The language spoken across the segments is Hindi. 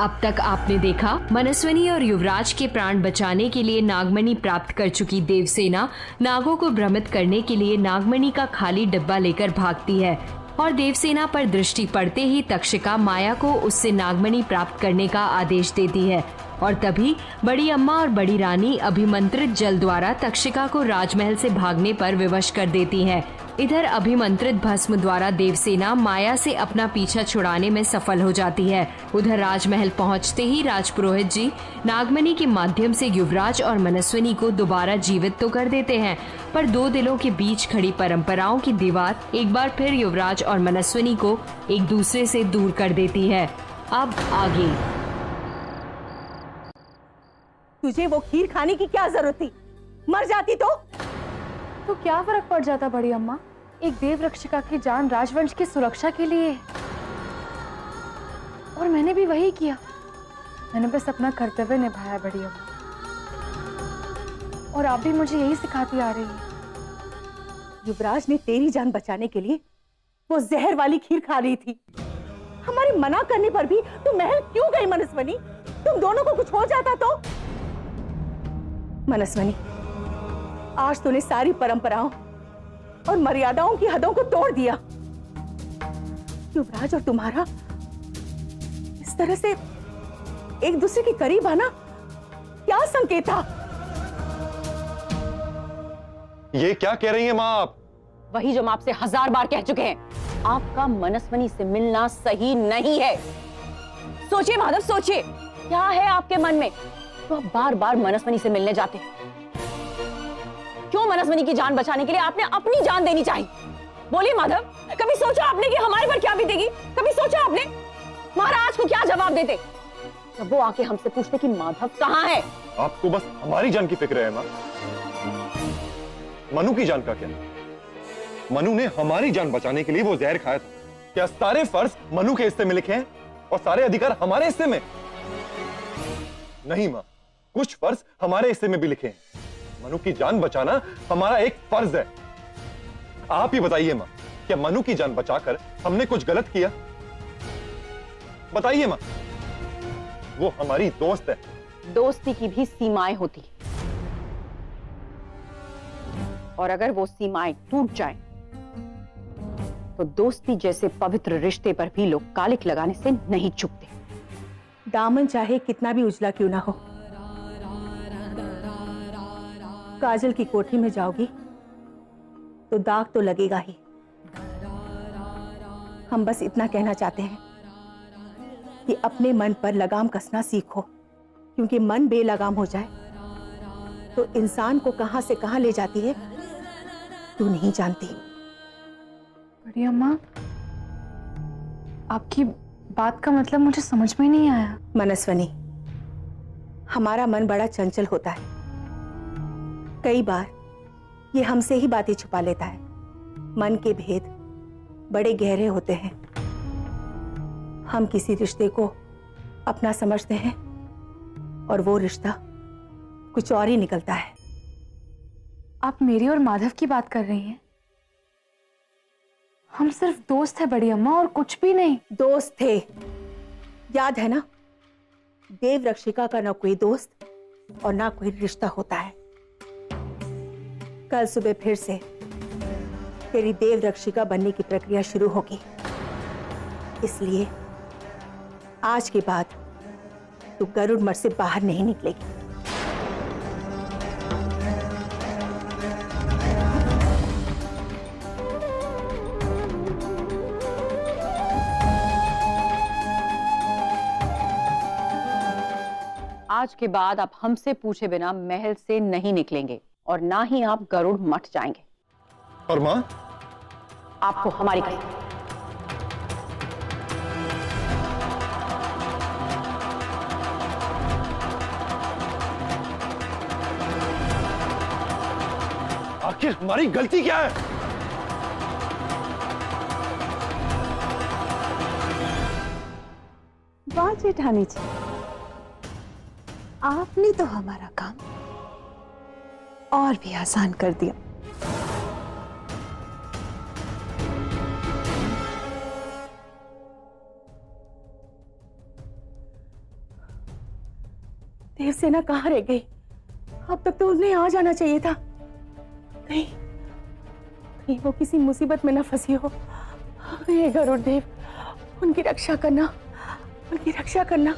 अब तक आपने देखा मनस्विनी और युवराज के प्राण बचाने के लिए नागमणि प्राप्त कर चुकी देवसेना नागों को भ्रमित करने के लिए नागमणि का खाली डिब्बा लेकर भागती है और देवसेना पर दृष्टि पड़ते ही तक्षिका माया को उससे नागमणि प्राप्त करने का आदेश देती है और तभी बड़ी अम्मा और बड़ी रानी अभिमंत्रित जल द्वारा तक्षिका को राजमहल से भागने पर विवश कर देती हैं। इधर अभिमंत्रित भस्म द्वारा देवसेना माया से अपना पीछा छुड़ाने में सफल हो जाती है। उधर राजमहल पहुंचते ही राजपुरोहित जी नागमणि के माध्यम से युवराज और मनस्विनी को दोबारा जीवित तो कर देते हैं, पर दो दिलों के बीच खड़ी परंपराओं की दीवार एक बार फिर युवराज और मनस्विनी को एक दूसरे से दूर कर देती है। अब आगे तुझे वो खीर खाने की क्या जरूरत थी? मर जाती तो क्या फर्क पड़ जाता बड़ी अम्मा? एक देव रक्षिका की जान राजवंश की सुरक्षा के लिए, और मैंने भी वही किया। मैंने बस अपना कर्तव्य निभाया बड़ी अम्मा, और आप भी मुझे यही सिखाती आ रही है। युवराज ने तेरी जान बचाने के लिए वो जहर वाली खीर खा रही थी। हमारे मना करने पर भी तू महल क्यों गई मनस्विनी? तुम दोनों को कुछ हो जाता तो? मनस्विनी, आज तूने सारी परंपराओं और मर्यादाओं की हदों को तोड़ दिया। युवराज और तुम्हारा इस तरह से एक दूसरे के करीब आना क्या संकेत था? ये क्या कह रही हैं माँ आप? वही जो हम आपसे 1000 बार कह चुके हैं। आपका मनस्विनी से मिलना सही नहीं है। सोचिए माधव, सोचिए क्या है आपके मन में तो आप बार बार मनस्विनी से मिलने जाते हैं। क्यों मनस्विनी की जान बचाने के लिए आपने अपनी जान देनी चाहिए? बोलिए माधव, कभी सोचा आपने कि हमारे पर क्या बीतेगी? कभी सोचा आपने महाराज को क्या जवाब देते जब वो आके हमसे पूछते कि माधव कहाँ है? आपको बस हमारी जान की फिक्र है माँ। मनु की जान का क्या? मनु ने हमारी जान बचाने के लिए वो जहर खाया था। क्या सारे फर्ज मनु के हिस्से में लिखे हैं और सारे अधिकार हमारे हिस्से में? नहीं माँ, कुछ फर्ज हमारे हिस्से में भी लिखे हैं। मनु की जान बचाना हमारा एक फर्ज है। आप ही बताइए माँ, क्या मनु की जान बचाकर हमने कुछ गलत किया? बताइए माँ। वो हमारी दोस्त है। दोस्ती की भी सीमाएं होती, और अगर वो सीमाएं टूट जाएं, तो दोस्ती जैसे पवित्र रिश्ते पर भी लोग कालिक लगाने से नहीं चूकते। दामन चाहे कितना भी उजला क्यों ना हो, काजल की कोठी में जाओगी तो दाग तो लगेगा ही। हम बस इतना कहना चाहते हैं कि अपने मन पर लगाम कसना सीखो, क्योंकि मन बेलगाम हो जाए तो इंसान को कहां से कहां ले जाती है तू नहीं जानती। बड़ी अम्मा, आपकी बात का मतलब मुझे समझ में नहीं आया। मनस्विनी, हमारा मन बड़ा चंचल होता है। कई बार ये हमसे ही बातें छुपा लेता है। मन के भेद बड़े गहरे होते हैं। हम किसी रिश्ते को अपना समझते हैं और वो रिश्ता कुछ और ही निकलता है। आप मेरी और माधव की बात कर रही हैं? हम सिर्फ दोस्त हैं बड़ी अम्मा, और कुछ भी नहीं। दोस्त थे, याद है ना? देव रक्षिका का ना कोई दोस्त और ना कोई रिश्ता होता है। कल सुबह फिर से तेरी देव रक्षिका बनने की प्रक्रिया शुरू होगी, इसलिए आज के बाद तू गरुड़ मठ से बाहर नहीं निकलेगी। आज के बाद आप हमसे पूछे बिना महल से नहीं निकलेंगे, और ना ही आप गरुड़ मठ जाएंगे। और माँ? आपको हमारी कसम। आखिर हमारी गलती क्या है? वाह जेठानी जी, आपने तो हमारा काम और भी आसान कर दिया। देवसेना कहाँ रह गई? अब तक तो उन्हें आ जाना चाहिए था। कहीं कहीं वो किसी मुसीबत में न फंसी हो। हे गरुड़ देव, उनकी रक्षा करना, उनकी रक्षा करना।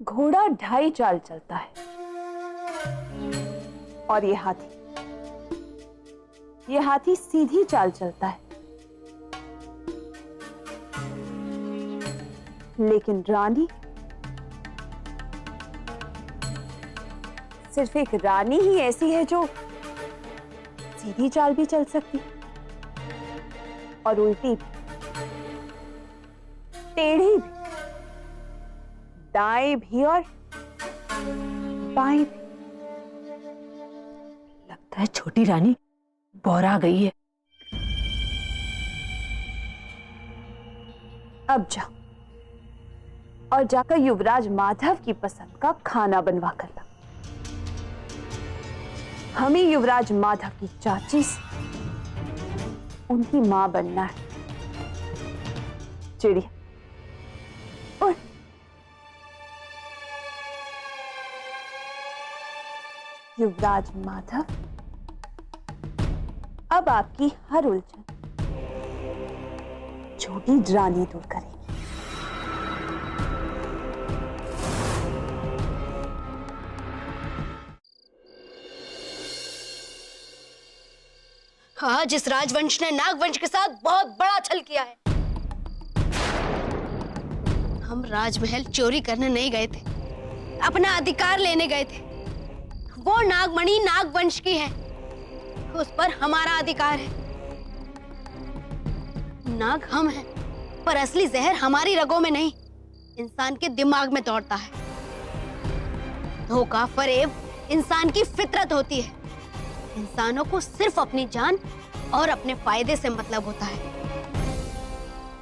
घोड़ा 2.5 चाल चलता है और ये हाथी सीधी चाल चलता है, लेकिन रानी, सिर्फ एक रानी ही ऐसी है जो सीधी चाल भी चल सकती और उल्टी भी, टेढ़ी भी, दाएं भी और बाएं भी। लगता है छोटी रानी बौरा गई है। अब जाओ और जाकर युवराज माधव की पसंद का खाना बनवा कर ला। हमें युवराज माधव की चाची से उनकी मां बनना है। चिड़िया और युवराज माधव अब आपकी हर उलझन छोटी रानी दूर करेगी। आज इस राजवंश ने नागवंश के साथ बहुत बड़ा छल किया है। हम राजमहल चोरी करने नहीं गए थे, अपना अधिकार लेने गए थे। वो नागमणि नागवंश की है, उस पर हमारा अधिकार है। नाग हम हैं, पर असली जहर हमारी रगों में नहीं, इंसान के दिमाग में दौड़ता है। धोखा फरेब इंसान की फितरत होती है। इंसानों को सिर्फ अपनी जान और अपने फायदे से मतलब होता है।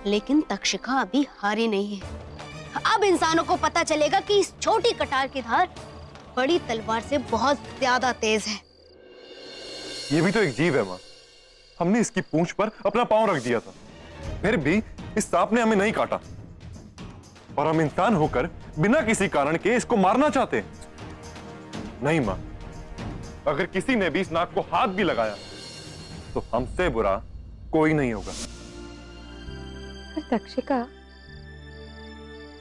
लेकिन तक्षिका अभी हारी नहीं है। अब इंसानों को पता चलेगा कि इस छोटी कटार की धार बड़ी तलवार से बहुत ज्यादा तेज है। ये भी तो एक जीव है माँ। हमने इसकी पूंछ पर अपना पांव रख दिया था, फिर भी इस सांप ने हमें नहीं काटा। और हम इंसान होकर बिना किसी कारण के इसको मारना चाहते हैं। नहीं माँ, अगर किसी ने भी इस नाग को हाथ भी लगाया तो हमसे बुरा कोई नहीं होगा। पर तक्षिका,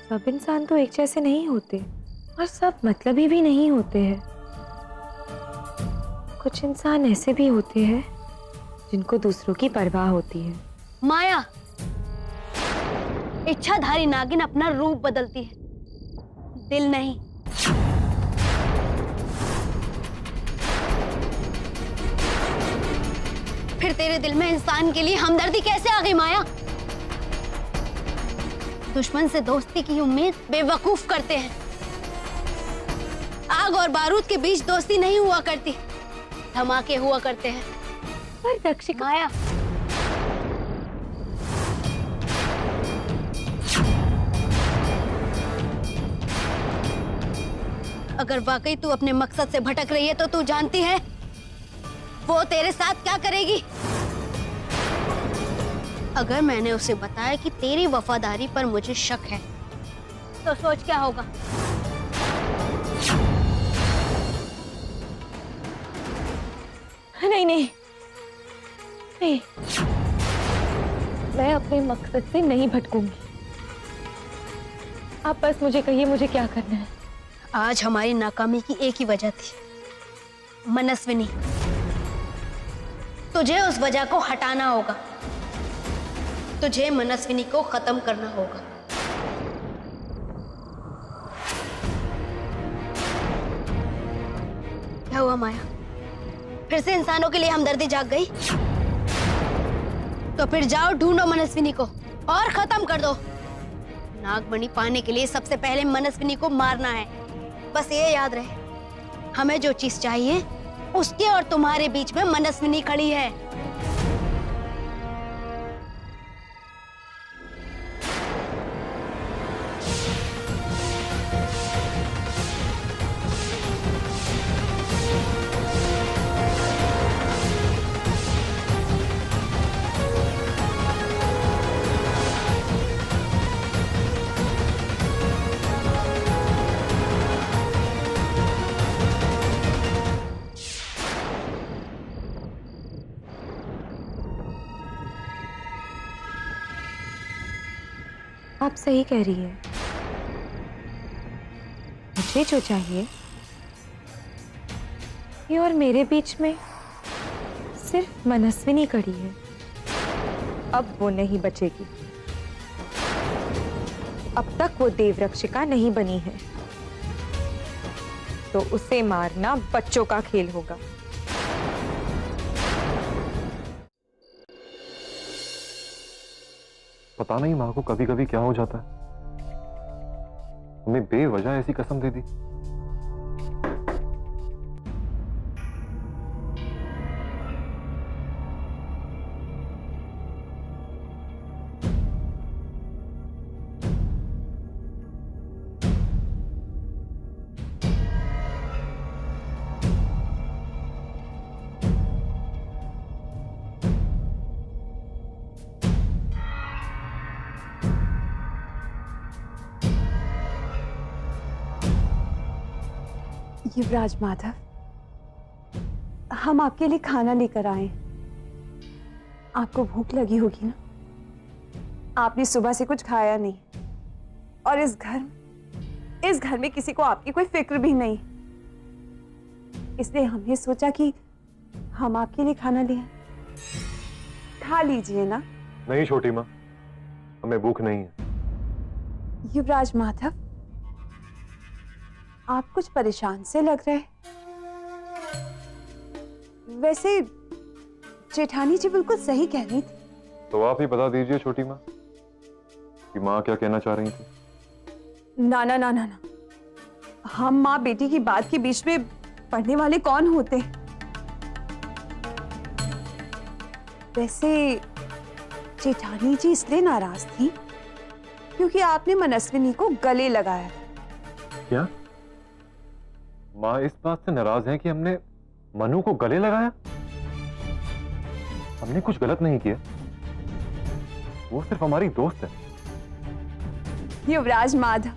सब इंसान तो एक जैसे नहीं होते और सब मतलबी भी नहीं होते हैं। कुछ इंसान ऐसे भी होते हैं जिनको दूसरों की परवाह होती है। माया, इच्छाधारी नागिन अपना रूप बदलती है, दिल नहीं। फिर तेरे दिल में इंसान के लिए हमदर्दी कैसे आ गई माया? दुश्मन से दोस्ती की उम्मीद बेवकूफ करते हैं। आग और बारूद के बीच दोस्ती नहीं हुआ करती, धमाके हुआ करते हैं। पर तक्षिका, माया, अगर वाकई तू अपने मकसद से भटक रही है तो तू जानती है वो तेरे साथ क्या करेगी। अगर मैंने उसे बताया कि तेरी वफादारी पर मुझे शक है तो सोच क्या होगा? नहीं नहीं नहीं, मैं अपने मकसद से नहीं भटकूंगी। आप बस मुझे कहिए मुझे क्या करना है। आज हमारी नाकामी की एक ही वजह थी, मनस्विनी। तुझे उस वजह को हटाना होगा। तुझे मनस्विनी को खत्म करना होगा। क्या हुआ माया? फिर से इंसानों के लिए हमदर्दी जाग गई? तो फिर जाओ ढूंढो मनस्विनी को और खत्म कर दो। नागमणि पाने के लिए सबसे पहले मनस्विनी को मारना है। बस ये याद रहे, हमें जो चीज चाहिए उसके और तुम्हारे बीच में मनस्विनी खड़ी है। आप सही कह रही है। मुझे जो चाहिए ये और मेरे बीच में सिर्फ मनस्विनी खड़ी है। अब वो नहीं बचेगी। अब तक वो देवरक्षिका नहीं बनी है, तो उसे मारना बच्चों का खेल होगा। पता नहीं माँ को कभी कभी क्या हो जाता है, हमें बेवजह ऐसी कसम दे दी। युवराज माधव, हम आपके लिए खाना लेकर आए। आपको भूख लगी होगी ना? आपने सुबह से कुछ खाया नहीं, और इस घर में किसी को आपकी कोई फिक्र भी नहीं, इसलिए हमने सोचा कि हम आपके लिए खाना ले आए। खा लीजिए ना। नहीं छोटी माँ, हमें भूख नहीं है। युवराज माधव, आप कुछ परेशान से लग रहे हैं। वैसे जेठानी जी बिल्कुल सही कह रही थी। तो आप ही बता दीजिए छोटी माँ कि माँ क्या कहना चाह रही थी। ना ना ना ना ना, हम माँ बेटी की बात के बीच में पढ़ने वाले कौन होते हैं? वैसे जेठानी जी इसलिए नाराज थी क्योंकि आपने मनस्विनी को गले लगाया। क्या माँ इस बात से नाराज है कि हमने मनु को गले लगाया? हमने कुछ गलत नहीं किया, वो सिर्फ हमारी दोस्त है। युवराज माधव,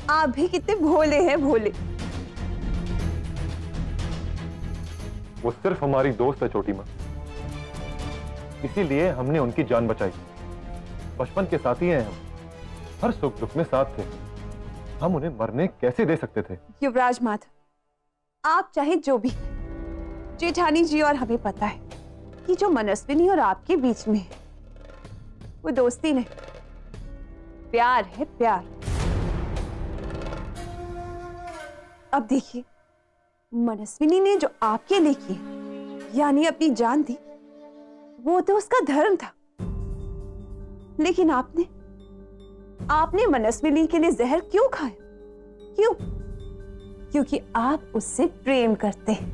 आप भी कितने भोले हैं, भोले। वो सिर्फ हमारी दोस्त है छोटी माँ, इसीलिए हमने उनकी जान बचाई। बचपन के साथी हैं हम, हर सुख दुख में साथ थे, हम उन्हें मरने कैसे दे सकते थे? युवराज माधव, आप चाहे जो भी, जेठानी जी और हमें पता है कि जो मनस्विनी और आपके बीच में है वो दोस्ती नहीं, प्यार है, प्यार। अब देखिए, मनस्विनी ने जो आपके लिए किए यानी अपनी जान दी, वो तो उसका धर्म था, लेकिन आपने मनस्विनी के लिए जहर क्यों खाया? क्यों? क्योंकि आप उससे प्रेम करते हैं,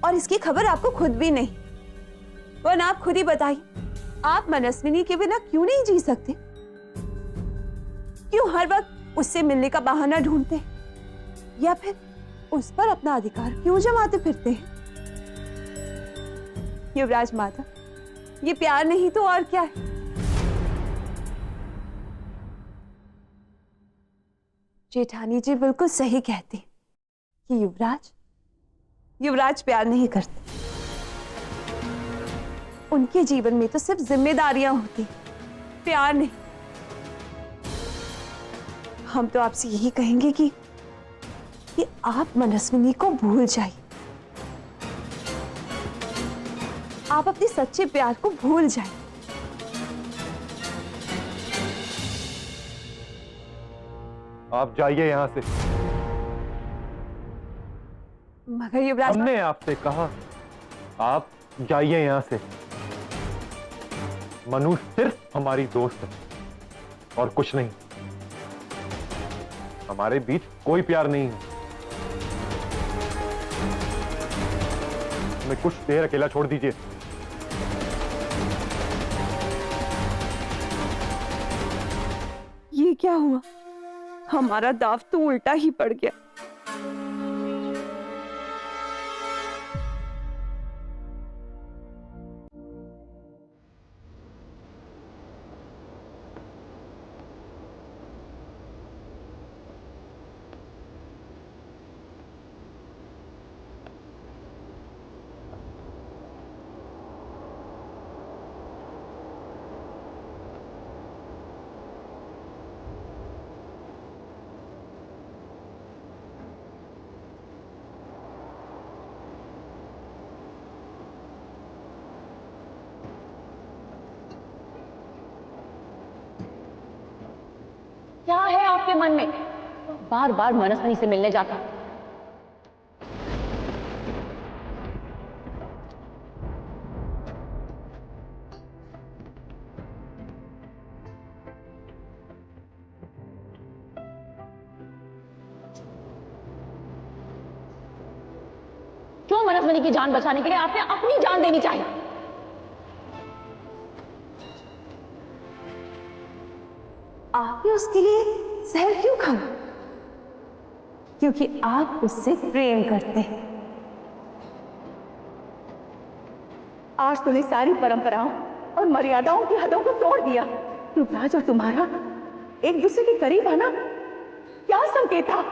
और इसकी खबर आपको खुद भी नहीं। वरना आप खुद ही बताइए, आप मनस्विनी के बिना क्यों नहीं जी सकते? क्यों हर वक्त उससे मिलने का बहाना ढूंढते हैं, या फिर उस पर अपना अधिकार क्यों जमाते फिरते हैं? युवराज माधव, ये प्यार नहीं तो और क्या है? जेठानी जी बिल्कुल सही कहती कि युवराज प्यार नहीं करते। उनके जीवन में तो सिर्फ जिम्मेदारियां होती, प्यार नहीं। हम तो आपसे यही कहेंगे कि आप मनस्विनी को भूल जाइए, आप अपने सच्चे प्यार को भूल जाइए। आप जाइए यहां से। मगर युवराज, हमने आपसे कहा आप जाइए यहां से। मनु सिर्फ हमारी दोस्त है और कुछ नहीं, हमारे बीच कोई प्यार नहीं है। हमें कुछ देर अकेला छोड़ दीजिए। ये क्या हुआ? हमारा दाव तो उल्टा ही पड़ गया। क्या है आपके मन में? बार बार मनस्विनी से मिलने जाता। क्यों मनस्विनी की जान बचाने के लिए आपने अपनी जान देनी चाहिए? आपने उसके लिए जहर क्यों खाया? क्योंकि आप उससे प्रेम करते हैं। आज तूने सारी परंपराओं और मर्यादाओं की हदों को तोड़ दिया। युवराज और तुम्हारा एक दूसरे के करीब आना क्या संकेत था?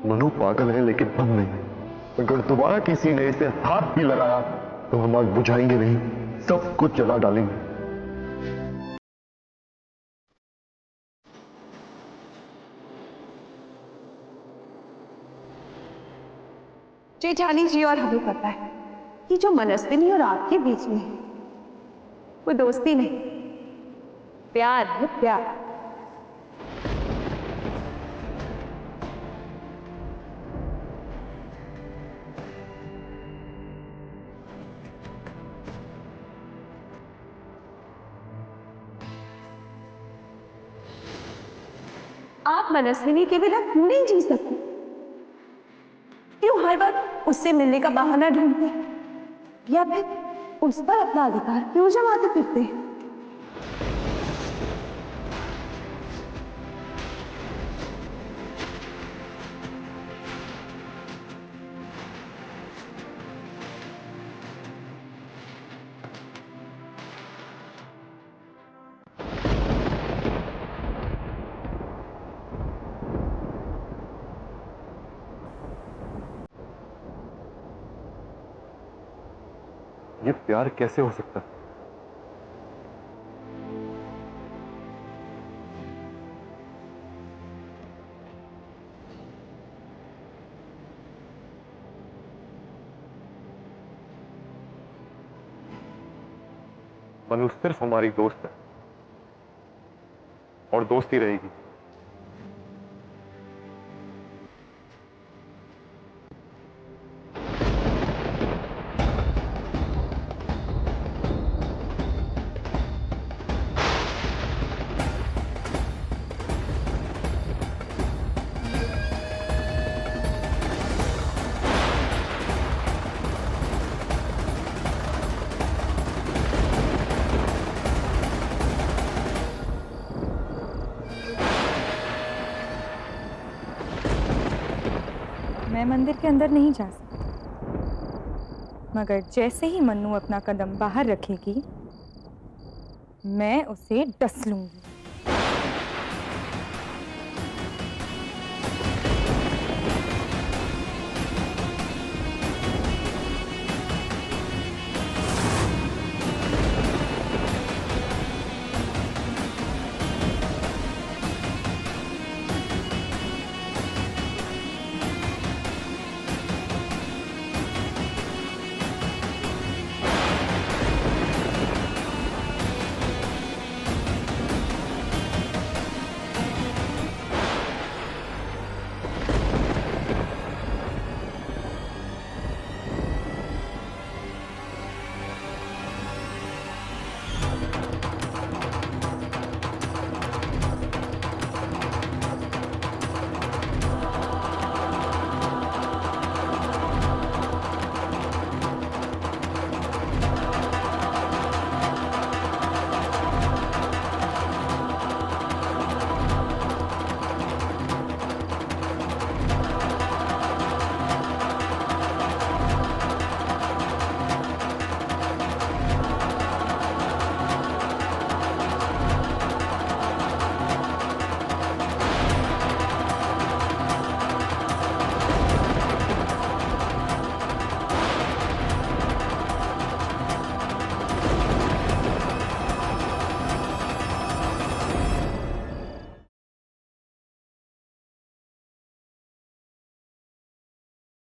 मनु पागल है लेकिन हम नहीं। अगर दोबारा किसी ने इसे हाथ भी लगाया तो हम आग बुझाएंगे नहीं, सब कुछ जला डालेंगे। जेठानी जी और हमें पता है कि जो मनस्विनी और आपके बीच में है वो दोस्ती नहीं, प्यार है, प्यार। आप मनस्विनी के बिना क्यों नहीं जी सकते? क्यों हर वक्त उससे मिलने का बहाना ढूंढते हैं? या फिर उस पर अपना अधिकार क्यों जमाते फिरते हैं? ये प्यार कैसे हो सकता है? मनु सिर्फ हमारी दोस्त है और दोस्ती रहेगी। मैं मंदिर के अंदर नहीं जा सकती, मगर जैसे ही मन्नू अपना कदम बाहर रखेगी मैं उसे डस लूंगी।